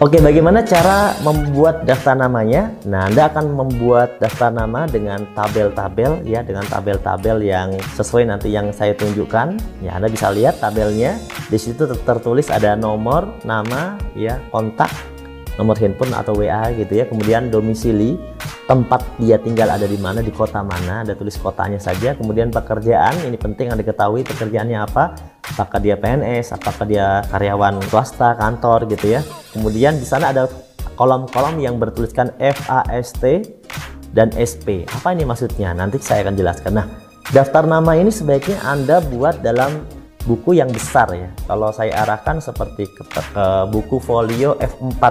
Oke, bagaimana cara membuat daftar namanya? Nah, Anda akan membuat daftar nama dengan tabel-tabel ya, dengan tabel-tabel yang sesuai nanti yang saya tunjukkan. Ya, Anda bisa lihat tabelnya. Di situ tertulis ada nomor, nama, ya, kontak, nomor handphone atau WA gitu ya. Kemudian domisili, tempat dia tinggal ada di mana, di kota mana, ada tulis kotanya saja. Kemudian pekerjaan, ini penting Anda ketahui pekerjaannya apa. Apakah dia PNS, apakah dia karyawan swasta, kantor gitu ya. Kemudian di sana ada kolom-kolom yang bertuliskan FAST dan SP. Apa ini maksudnya? Nanti saya akan jelaskan. Nah, daftar nama ini sebaiknya Anda buat dalam buku yang besar ya. Kalau saya arahkan seperti ke buku folio F4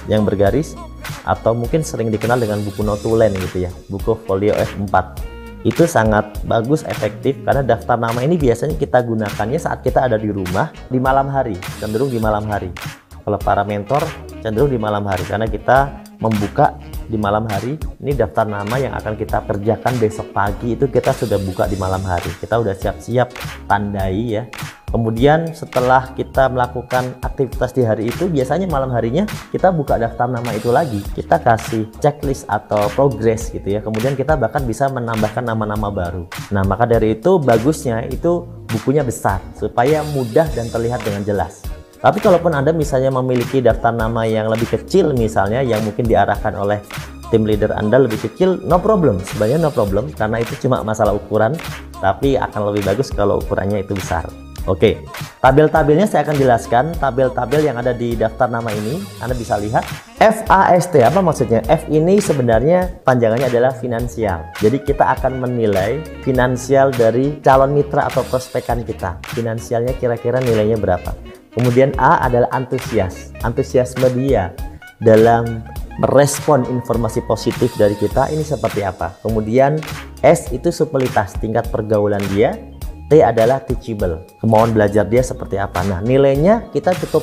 yang bergaris, atau mungkin sering dikenal dengan buku notulen gitu ya, buku folio F4. Itu sangat bagus, efektif, karena daftar nama ini biasanya kita gunakannya saat kita ada di rumah di malam hari, cenderung di malam hari. Kalau para mentor cenderung di malam hari, karena kita membuka di malam hari. Ini daftar nama yang akan kita kerjakan besok pagi, itu kita sudah buka di malam hari, kita udah siap-siap tandai ya. Kemudian setelah kita melakukan aktivitas di hari itu, biasanya malam harinya kita buka daftar nama itu lagi. Kita kasih checklist atau progress gitu ya. Kemudian kita bahkan bisa menambahkan nama-nama baru. Nah, maka dari itu bagusnya itu bukunya besar supaya mudah dan terlihat dengan jelas. Tapi kalaupun Anda misalnya memiliki daftar nama yang lebih kecil misalnya, yang mungkin diarahkan oleh tim leader Anda lebih kecil, no problem. Sebenarnya no problem, karena itu cuma masalah ukuran. Tapi akan lebih bagus kalau ukurannya itu besar. Oke, tabel-tabelnya saya akan jelaskan. Tabel-tabel yang ada di daftar nama ini Anda bisa lihat. FAST, apa maksudnya? F ini sebenarnya panjangannya adalah finansial. Jadi kita akan menilai finansial dari calon mitra atau prospekan kita. Finansialnya kira-kira nilainya berapa. Kemudian A adalah antusias, antusiasme dia dalam merespon informasi positif dari kita ini seperti apa. Kemudian S itu supelitas, tingkat pergaulan dia. T adalah teachable, kemauan belajar dia seperti apa. Nah, nilainya kita cukup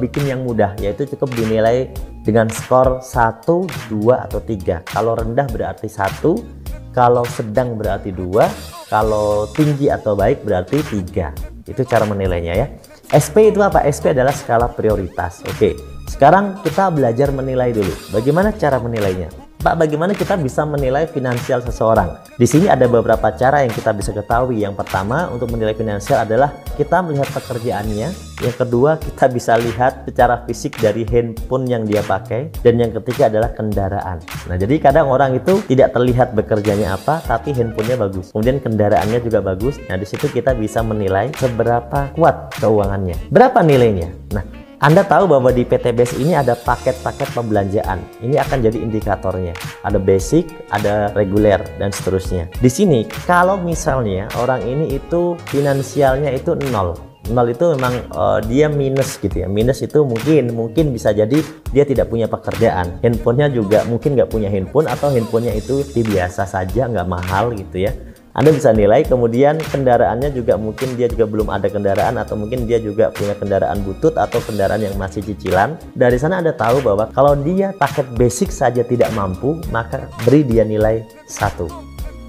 bikin yang mudah, yaitu cukup dinilai dengan skor 1, 2, atau 3. Kalau rendah berarti 1, kalau sedang berarti 2, kalau tinggi atau baik berarti 3. Itu cara menilainya ya. SP itu apa? SP adalah skala prioritas. Oke, sekarang kita belajar menilai dulu. Bagaimana cara menilainya? Pak, bagaimana kita bisa menilai finansial seseorang? Di sini ada beberapa cara yang kita bisa ketahui. Yang pertama, untuk menilai finansial adalah kita melihat pekerjaannya. Yang kedua, kita bisa lihat secara fisik dari handphone yang dia pakai. Dan yang ketiga adalah kendaraan. Nah, jadi kadang orang itu tidak terlihat bekerjanya apa, tapi handphonenya bagus. Kemudian kendaraannya juga bagus. Nah, di situ kita bisa menilai seberapa kuat keuangannya. Berapa nilainya? Nah, Anda tahu bahwa di PTBS ini ada paket-paket pembelanjaan. Ini akan jadi indikatornya. Ada basic, ada reguler, dan seterusnya. Di sini, kalau misalnya orang ini itu finansialnya itu 0. 0 itu memang dia minus gitu ya. Minus itu mungkin bisa jadi dia tidak punya pekerjaan. Handphonenya juga mungkin nggak punya handphone, atau handphonenya itu biasa saja, nggak mahal gitu ya. Anda bisa nilai. Kemudian kendaraannya juga mungkin dia juga belum ada kendaraan, atau mungkin dia juga punya kendaraan butut atau kendaraan yang masih cicilan. Dari sana Anda tahu bahwa kalau dia paket basic saja tidak mampu, maka beri dia nilai 1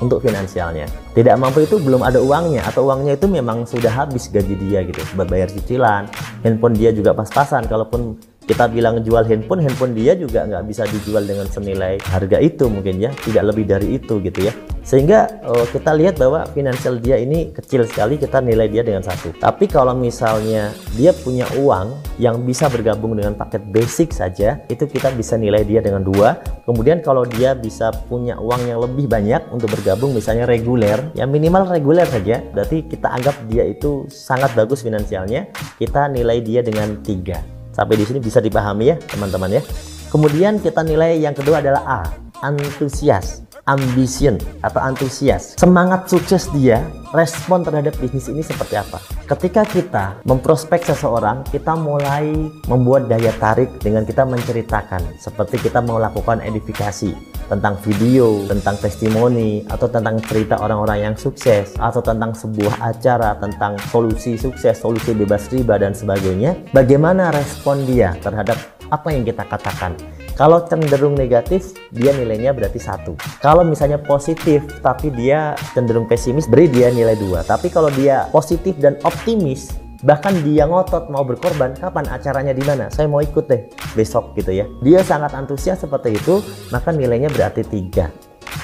untuk finansialnya. Tidak mampu itu belum ada uangnya, atau uangnya itu memang sudah habis gaji dia gitu buat bayar cicilan. Handphone dia juga pas-pasan. Kalaupun kita bilang jual handphone dia juga nggak bisa dijual dengan senilai harga itu, mungkin ya, tidak lebih dari itu gitu ya. Sehingga kita lihat bahwa finansial dia ini kecil sekali, kita nilai dia dengan 1. Tapi kalau misalnya dia punya uang yang bisa bergabung dengan paket basic saja, itu kita bisa nilai dia dengan 2. Kemudian kalau dia bisa punya uang yang lebih banyak untuk bergabung, misalnya reguler, ya minimal reguler saja, berarti kita anggap dia itu sangat bagus finansialnya, kita nilai dia dengan 3. Sampai di sini bisa dipahami ya teman-teman ya. Kemudian kita nilai yang kedua adalah A, antusias, ambition atau antusias. Semangat sukses dia, respon terhadap bisnis ini seperti apa. Ketika kita memprospek seseorang, kita mulai membuat daya tarik dengan kita menceritakan. Seperti kita mau lakukan edifikasi tentang video, tentang testimoni, atau tentang cerita orang-orang yang sukses, atau tentang sebuah acara, tentang solusi sukses, solusi bebas riba, dan sebagainya. Bagaimana respon dia terhadap apa yang kita katakan? Kalau cenderung negatif, dia nilainya berarti 1. Kalau misalnya positif, tapi dia cenderung pesimis, beri dia nilai 2. Tapi kalau dia positif dan optimis, bahkan dia ngotot mau berkorban, kapan acaranya di mana, saya mau ikut deh besok gitu ya. Dia sangat antusias seperti itu, maka nilainya berarti 3.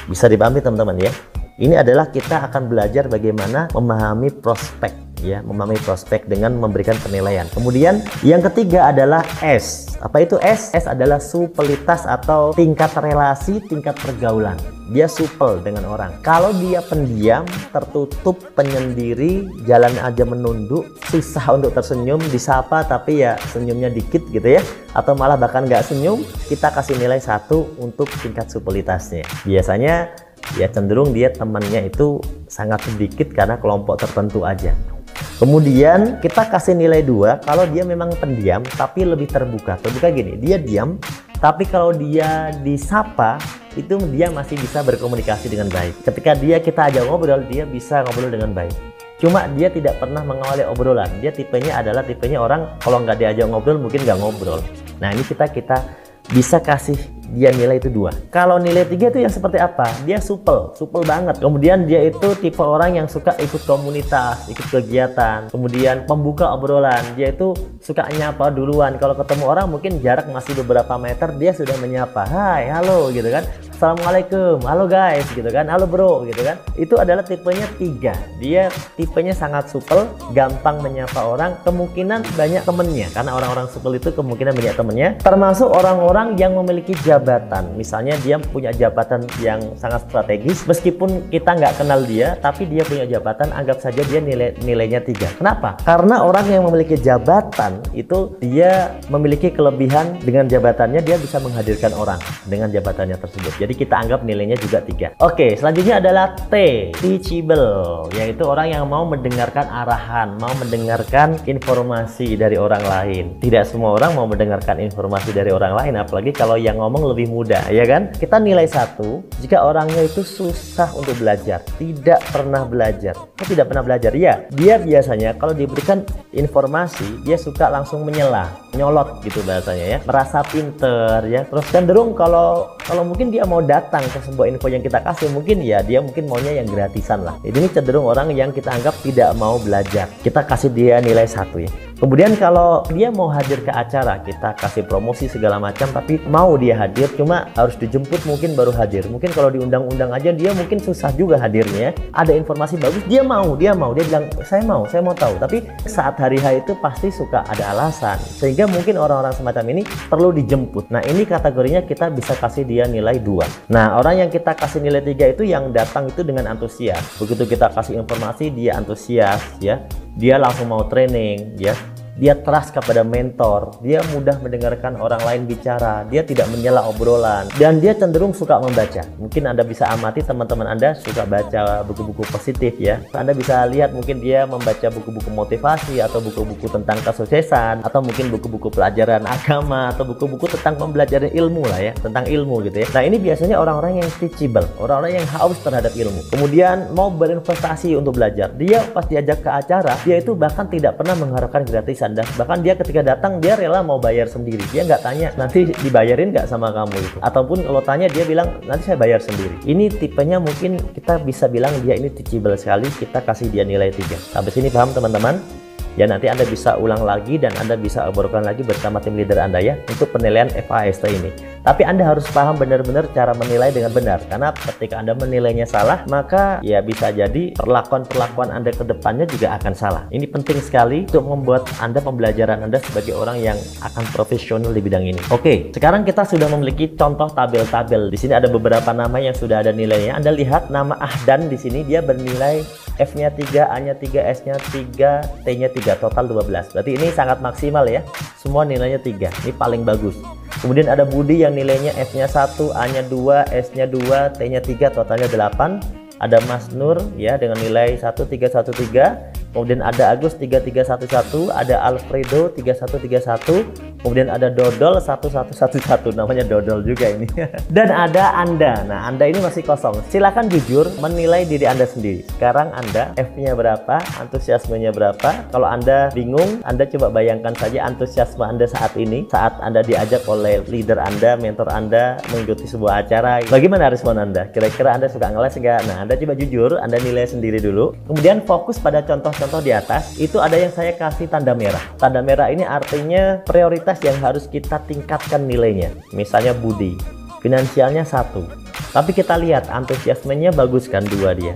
Bisa dipahami teman-teman ya. Ini adalah kita akan belajar bagaimana memahami prospek ya, memahami prospek dengan memberikan penilaian. Kemudian yang ketiga adalah S. Apa itu S? S adalah supelitas atau tingkat relasi, tingkat pergaulan. Dia supel dengan orang. Kalau dia pendiam, tertutup, penyendiri, jalan aja menunduk, susah untuk tersenyum, disapa tapi ya senyumnya dikit gitu ya, atau malah bahkan nggak senyum, kita kasih nilai 1 untuk tingkat supelitasnya. Biasanya ya cenderung dia temannya itu sangat sedikit karena kelompok tertentu aja. Kemudian kita kasih nilai 2 kalau dia memang pendiam tapi lebih terbuka. Terbuka gini, dia diam tapi kalau dia disapa itu dia masih bisa berkomunikasi dengan baik. Ketika kita ajak ngobrol, dia bisa ngobrol dengan baik. Cuma dia tidak pernah mengawali obrolan. Dia tipenya adalah orang kalau nggak diajak ngobrol mungkin nggak ngobrol. Nah ini kita bisa kasih dia nilai itu 2. Kalau nilai 3 itu yang seperti apa? Dia supel banget. Kemudian dia itu tipe orang yang suka ikut komunitas, ikut kegiatan. Kemudian pembuka obrolan. Dia itu suka nyapa duluan. Kalau ketemu orang mungkin jarak masih beberapa meter, dia sudah menyapa. Hai, halo gitu kan. Assalamualaikum, halo guys gitu kan. Halo bro gitu kan. Itu adalah tipenya 3. Dia tipenya sangat supel, gampang menyapa orang. Kemungkinan banyak temennya. Karena orang-orang supel itu kemungkinan banyak temennya. Termasuk orang-orang yang memiliki jabatan. Misalnya dia punya jabatan yang sangat strategis, meskipun kita nggak kenal dia, tapi dia punya jabatan, anggap saja dia nilainya 3. Kenapa? Karena orang yang memiliki jabatan itu dia memiliki kelebihan, dengan jabatannya dia bisa menghadirkan orang dengan jabatannya tersebut. Jadi kita anggap nilainya juga 3. Oke, selanjutnya adalah T, teachable, yaitu orang yang mau mendengarkan arahan, mau mendengarkan informasi dari orang lain. Tidak semua orang mau mendengarkan informasi dari orang lain, apalagi kalau yang ngomong lebih mudah, ya kan? Kita nilai 1 jika orangnya itu susah untuk belajar, tidak pernah belajar. Kok tidak pernah belajar? Ya, dia biasanya kalau diberikan informasi, dia suka langsung menyela, nyolot gitu bahasanya ya, merasa pinter ya. Terus cenderung kalau mungkin dia mau datang ke sebuah info yang kita kasih, mungkin ya dia mungkin maunya yang gratisan lah. Ini cenderung orang yang kita anggap tidak mau belajar. Kita kasih dia nilai 1 ya. Kemudian kalau dia mau hadir ke acara, kita kasih promosi segala macam, tapi mau dia hadir, cuma harus dijemput mungkin baru hadir. Mungkin kalau diundang-undang aja dia mungkin susah juga hadirnya. Ada informasi bagus, dia bilang saya mau tahu. Tapi saat hari H itu pasti suka ada alasan, sehingga mungkin orang-orang semacam ini perlu dijemput. Nah ini kategorinya kita bisa kasih dia nilai 2. Nah orang yang kita kasih nilai 3 itu yang datang itu dengan antusias. Begitu kita kasih informasi dia antusias ya. Dia langsung mau training ya. Dia trust kepada mentor, dia mudah mendengarkan orang lain bicara, dia tidak menyela obrolan, dan dia cenderung suka membaca. Mungkin Anda bisa amati teman-teman Anda suka baca buku-buku positif ya. Anda bisa lihat mungkin dia membaca buku-buku motivasi, atau buku-buku tentang kesuksesan, atau mungkin buku-buku pelajaran agama, atau buku-buku tentang pembelajaran ilmu lah ya, tentang ilmu gitu ya. Nah ini biasanya orang-orang yang teachable, orang-orang yang haus terhadap ilmu. Kemudian mau berinvestasi untuk belajar. Dia pas diajak ke acara, dia itu bahkan tidak pernah mengharapkan gratisan. Dan bahkan dia ketika datang dia rela mau bayar sendiri. Dia nggak tanya nanti dibayarin nggak sama kamu gitu. Ataupun kalau tanya dia bilang nanti saya bayar sendiri. Ini tipenya mungkin kita bisa bilang dia ini teachable sekali. Kita kasih dia nilai 3. Sampai sini paham teman-teman? Ya nanti Anda bisa ulang lagi dan Anda bisa obrolkan lagi bersama tim leader Anda ya untuk penilaian FAST ini. Tapi Anda harus paham benar-benar cara menilai dengan benar, karena ketika Anda menilainya salah, maka ya bisa jadi perlakuan Anda ke depannya juga akan salah. Ini penting sekali untuk membuat Anda pembelajaran Anda sebagai orang yang akan profesional di bidang ini. Oke, sekarang kita sudah memiliki contoh tabel-tabel. Di sini ada beberapa nama yang sudah ada nilainya. Anda lihat nama Ahdan di sini dia bernilai F-nya 3, A-nya 3, S-nya 3, T-nya 3, total 12. Berarti ini sangat maksimal ya. Semua nilainya 3. Ini paling bagus. Kemudian ada Budi yang nilainya F-nya 1, A-nya 2, S-nya 2, T-nya 3, totalnya 8. Ada Mas Nur ya dengan nilai 1313. Kemudian ada Agus 3311, ada Alfredo 3131, kemudian ada Dodol 1111, namanya Dodol juga ini. Dan ada Anda. Nah, Anda ini masih kosong. Silahkan jujur menilai diri Anda sendiri. Sekarang Anda F-nya berapa, antusiasmenya berapa? Kalau Anda bingung, Anda coba bayangkan saja antusiasme Anda saat ini, saat Anda diajak oleh leader Anda, mentor Anda mengikuti sebuah acara. Bagaimana respon Anda? Kira-kira Anda suka ngeles nggak? Nah, Anda coba jujur, Anda nilai sendiri dulu. Kemudian fokus pada contoh contoh di atas, itu ada yang saya kasih tanda merah. Tanda merah ini artinya prioritas yang harus kita tingkatkan nilainya. Misalnya budi, finansialnya 1. Tapi kita lihat antusiasmenya bagus kan, 2 dia.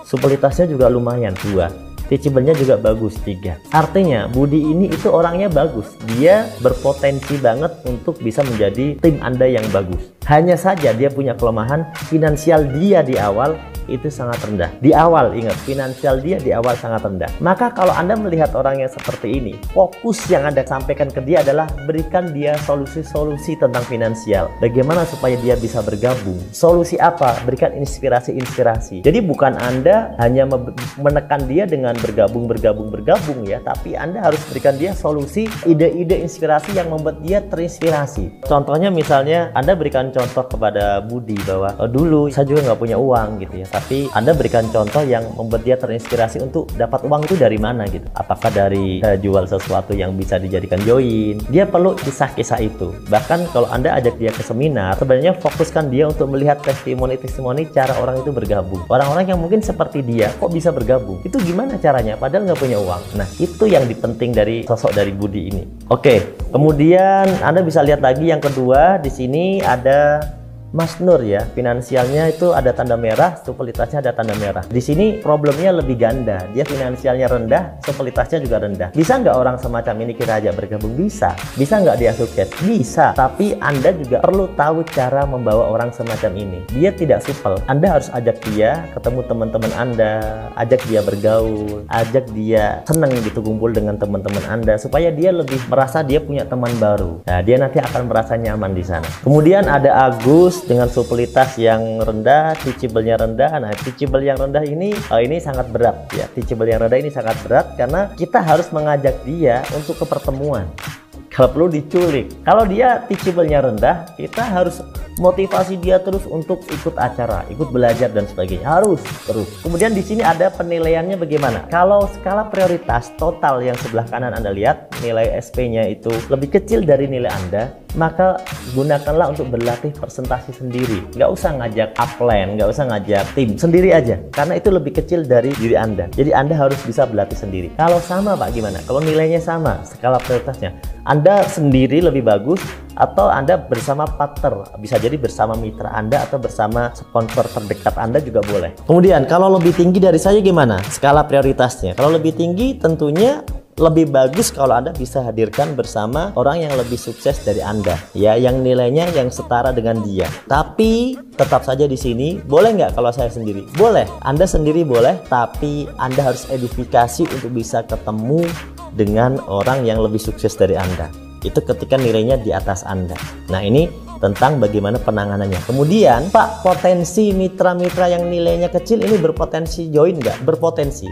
Supelitasnya juga lumayan, 2. Teachable-nya juga bagus, 3. Artinya budi ini itu orangnya bagus. Dia berpotensi banget untuk bisa menjadi tim Anda yang bagus. Hanya saja dia punya kelemahan, finansial dia di awal itu sangat rendah. Di awal, ingat, finansial dia di awal sangat rendah. Maka kalau Anda melihat orang yang seperti ini, fokus yang Anda sampaikan ke dia adalah berikan dia solusi-solusi tentang finansial. Bagaimana supaya dia bisa bergabung? Solusi apa? Berikan inspirasi-inspirasi. Jadi bukan Anda hanya menekan dia dengan bergabung ya, tapi Anda harus berikan dia solusi, ide-ide, inspirasi yang membuat dia terinspirasi. Contohnya misalnya Anda berikan contoh kepada Budi bahwa dulu saya juga nggak punya uang gitu ya, tapi Anda berikan contoh yang membuat dia terinspirasi untuk dapat uang itu dari mana gitu. Apakah dari jual sesuatu yang bisa dijadikan join? Dia perlu kisah-kisah itu. Bahkan kalau Anda ajak dia ke seminar, sebenarnya fokuskan dia untuk melihat testimoni-testimoni cara orang itu bergabung. Orang-orang yang mungkin seperti dia kok bisa bergabung, itu gimana caranya padahal nggak punya uang. Nah, itu yang dipenting dari sosok dari Budi ini. Oke, kemudian Anda bisa lihat lagi yang kedua, di sini ada Mas Nur ya, finansialnya itu ada tanda merah, supelitasnya ada tanda merah. Di sini problemnya lebih ganda, dia finansialnya rendah, supelitasnya juga rendah. Bisa nggak orang semacam ini kita ajak bergabung? Bisa. Bisa nggak dia sukses? Bisa. Tapi Anda juga perlu tahu cara membawa orang semacam ini. Dia tidak supel. Anda harus ajak dia ketemu teman-teman Anda, ajak dia bergaul, ajak dia senang gitu kumpul dengan teman-teman Anda, supaya dia lebih merasa dia punya teman baru. Nah, dia nanti akan merasa nyaman di sana. Kemudian ada Agus dengan supelitas yang rendah, teachable-nya rendah. Nah, teachable yang rendah ini sangat berat ya. Teachable yang rendah ini sangat berat karena kita harus mengajak dia untuk ke pertemuan. Kalau perlu diculik. Kalau dia teachable-nya rendah, kita harus motivasi dia terus untuk ikut acara, ikut belajar dan sebagainya. Harus terus. Kemudian di sini ada penilaiannya bagaimana? Kalau skala prioritas total yang sebelah kanan Anda lihat, nilai SP-nya itu lebih kecil dari nilai Anda, maka gunakanlah untuk berlatih presentasi sendiri. Nggak usah ngajak upline, nggak usah ngajak tim, sendiri aja. Karena itu lebih kecil dari diri Anda. Jadi Anda harus bisa berlatih sendiri. Kalau sama Pak, gimana? Kalau nilainya sama, skala prioritasnya, Anda sendiri lebih bagus atau Anda bersama partner, bisa jadi bersama mitra Anda atau bersama sponsor terdekat Anda juga boleh. Kemudian kalau lebih tinggi dari saya gimana skala prioritasnya? Kalau lebih tinggi tentunya lebih bagus kalau Anda bisa hadirkan bersama orang yang lebih sukses dari Anda ya, yang nilainya yang setara dengan dia. Tapi tetap saja di sini boleh nggak kalau saya sendiri? Boleh, Anda sendiri boleh, tapi Anda harus edifikasi untuk bisa ketemu dengan orang yang lebih sukses dari Anda. Itu ketika nilainya di atas Anda. Nah, ini tentang bagaimana penanganannya. Kemudian, Pak, potensi mitra-mitra yang nilainya kecil ini berpotensi join nggak? Berpotensi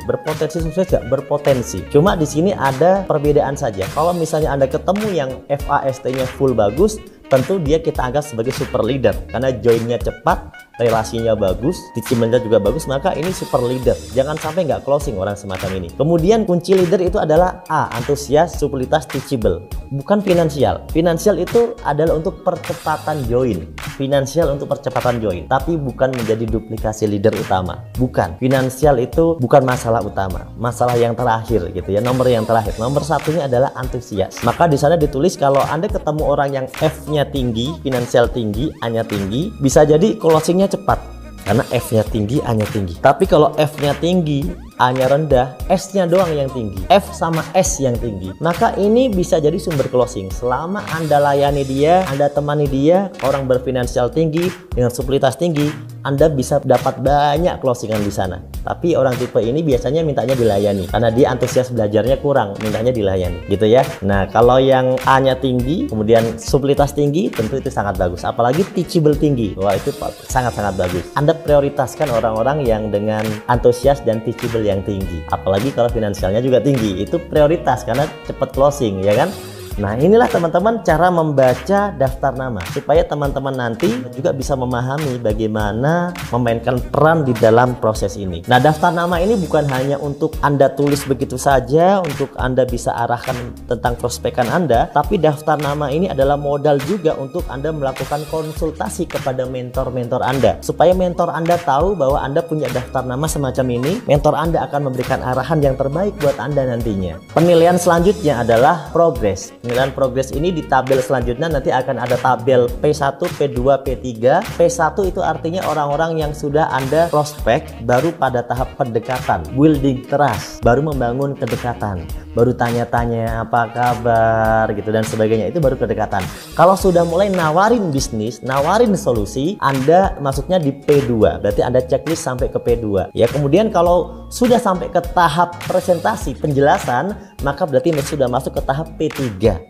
sukses nggak? Berpotensi. Cuma di sini ada perbedaan saja. Kalau misalnya Anda ketemu yang FAST-nya full bagus, tentu dia kita anggap sebagai super leader karena joinnya cepat, relasinya bagus, teachable-nya juga bagus, maka ini super leader. Jangan sampai nggak closing orang semacam ini. Kemudian kunci leader itu adalah A, antusias, supelitas, teachable, bukan finansial. Finansial itu adalah untuk percepatan join. Finansial untuk percepatan join, tapi bukan menjadi duplikasi leader utama. Bukan. Finansial itu bukan masalah utama, masalah yang terakhir gitu ya, nomor yang terakhir. Nomor satunya adalah antusias. Maka di sana ditulis kalau Anda ketemu orang yang F-nya tinggi, finansial tinggi, A-nya tinggi, bisa jadi closingnya cepat karena F-nya tinggi, A-nya tinggi. Tapi kalau F-nya tinggi, A-nya rendah, S-nya doang yang tinggi, F sama S yang tinggi, maka ini bisa jadi sumber closing. Selama Anda layani dia, Anda temani dia, orang berfinansial tinggi dengan supelitas tinggi, Anda bisa dapat banyak closingan di sana. Tapi orang tipe ini biasanya mintanya dilayani karena dia antusias belajarnya kurang, mintanya dilayani gitu ya. Nah, kalau yang A-nya tinggi, kemudian supelitas tinggi, tentu itu sangat bagus. Apalagi teachable tinggi, wah itu sangat-sangat bagus. Anda prioritaskan orang-orang yang dengan antusias dan teachable yang tinggi. Apalagi kalau finansialnya juga tinggi, itu prioritas karena cepat closing ya kan. Nah, inilah teman-teman cara membaca daftar nama supaya teman-teman nanti juga bisa memahami bagaimana memainkan peran di dalam proses ini. Nah, daftar nama ini bukan hanya untuk Anda tulis begitu saja, untuk Anda bisa arahkan tentang prospekan Anda, tapi daftar nama ini adalah modal juga untuk Anda melakukan konsultasi kepada mentor-mentor Anda, supaya mentor Anda tahu bahwa Anda punya daftar nama semacam ini. Mentor Anda akan memberikan arahan yang terbaik buat Anda nantinya. Penilaian selanjutnya adalah progres. Penilaian progres ini di tabel selanjutnya nanti akan ada tabel P1, P2, P3. P1 itu artinya orang-orang yang sudah Anda prospek baru pada tahap pendekatan, building trust, baru membangun kedekatan, baru tanya-tanya apa kabar gitu dan sebagainya, itu baru kedekatan. Kalau sudah mulai nawarin bisnis, nawarin solusi, Anda masuknya di P2, berarti Anda checklist sampai ke P2 ya. Kemudian kalau sudah sampai ke tahap presentasi penjelasan, maka berarti sudah masuk ke tahap P3,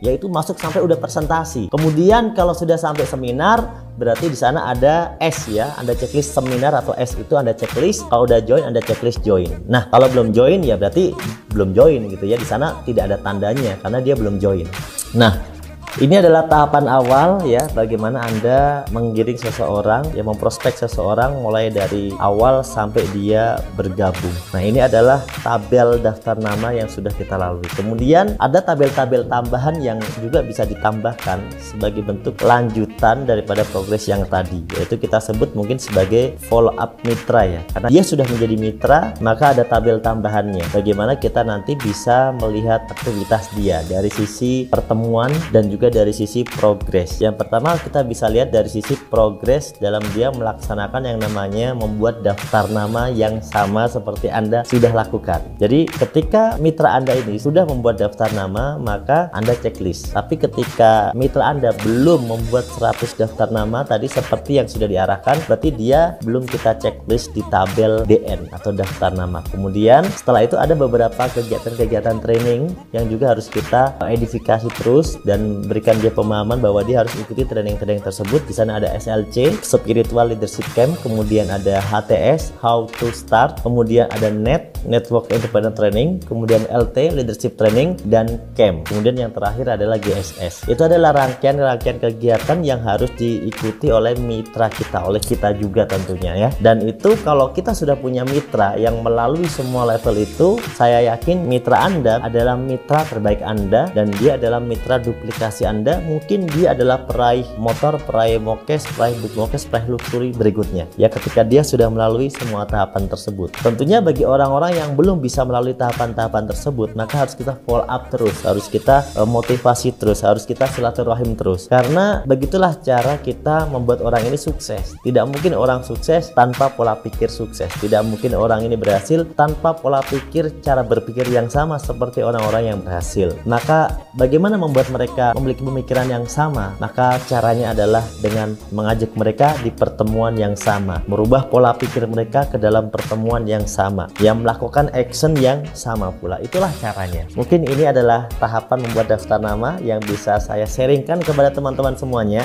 yaitu masuk sampai udah presentasi. Kemudian kalau sudah sampai seminar, berarti di sana ada S ya, Anda checklist seminar, atau S itu Anda checklist. Kalau udah join, Anda checklist join. Nah, kalau belum join ya berarti belum join gitu ya. Di sana tidak ada tandanya karena dia belum join. Nah, ini adalah tahapan awal ya, bagaimana Anda menggiring seseorang, ya, memprospek seseorang mulai dari awal sampai dia bergabung. Nah, ini adalah tabel daftar nama yang sudah kita lalui. Kemudian ada tabel-tabel tambahan yang juga bisa ditambahkan sebagai bentuk lanjutan daripada progres yang tadi, yaitu kita sebut mungkin sebagai follow up mitra ya. Karena dia sudah menjadi mitra, maka ada tabel tambahannya. Bagaimana kita nanti bisa melihat aktivitas dia dari sisi pertemuan dan juga dari sisi progres. Yang pertama, kita bisa lihat dari sisi progres dalam dia melaksanakan yang namanya membuat daftar nama yang sama seperti Anda sudah lakukan. Jadi ketika mitra Anda ini sudah membuat daftar nama, maka Anda checklist. Tapi ketika mitra Anda belum membuat 100 daftar nama tadi seperti yang sudah diarahkan, berarti dia belum kita checklist di tabel DN atau daftar nama. Kemudian setelah itu ada beberapa kegiatan-kegiatan training yang juga harus kita edifikasi terus dan berikan dia pemahaman bahwa dia harus ikuti training-training tersebut. Di sana ada SLC, Spiritual Leadership Camp, kemudian ada HTS, How to Start, kemudian ada Network Independent Training, kemudian LT, Leadership Training, dan Camp. Kemudian yang terakhir adalah GSS. Itu adalah rangkaian kegiatan yang harus diikuti oleh mitra kita, oleh kita juga tentunya ya. Dan itu kalau kita sudah punya mitra yang melalui semua level itu, saya yakin mitra Anda adalah mitra terbaik Anda, dan dia adalah mitra duplikasi Anda. Mungkin dia adalah peraih motor, peraih mokes, peraih book mokes, peraih luxury berikutnya ya, ketika dia sudah melalui semua tahapan tersebut. Tentunya bagi orang-orang yang belum bisa melalui tahapan-tahapan tersebut, maka harus kita follow up terus, harus kita motivasi terus, harus kita silaturahim terus, karena begitulah cara kita membuat orang ini sukses. Tidak mungkin orang sukses tanpa pola pikir sukses, tidak mungkin orang ini berhasil tanpa pola pikir, cara berpikir yang sama seperti orang-orang yang berhasil. Maka bagaimana membuat mereka memiliki pemikiran yang sama? Maka caranya adalah dengan mengajak mereka di pertemuan yang sama, merubah pola pikir mereka ke dalam pertemuan yang sama, yang melakukan action yang sama pula. Itulah caranya. Mungkin ini adalah tahapan membuat daftar nama yang bisa saya sharingkan kepada teman-teman semuanya.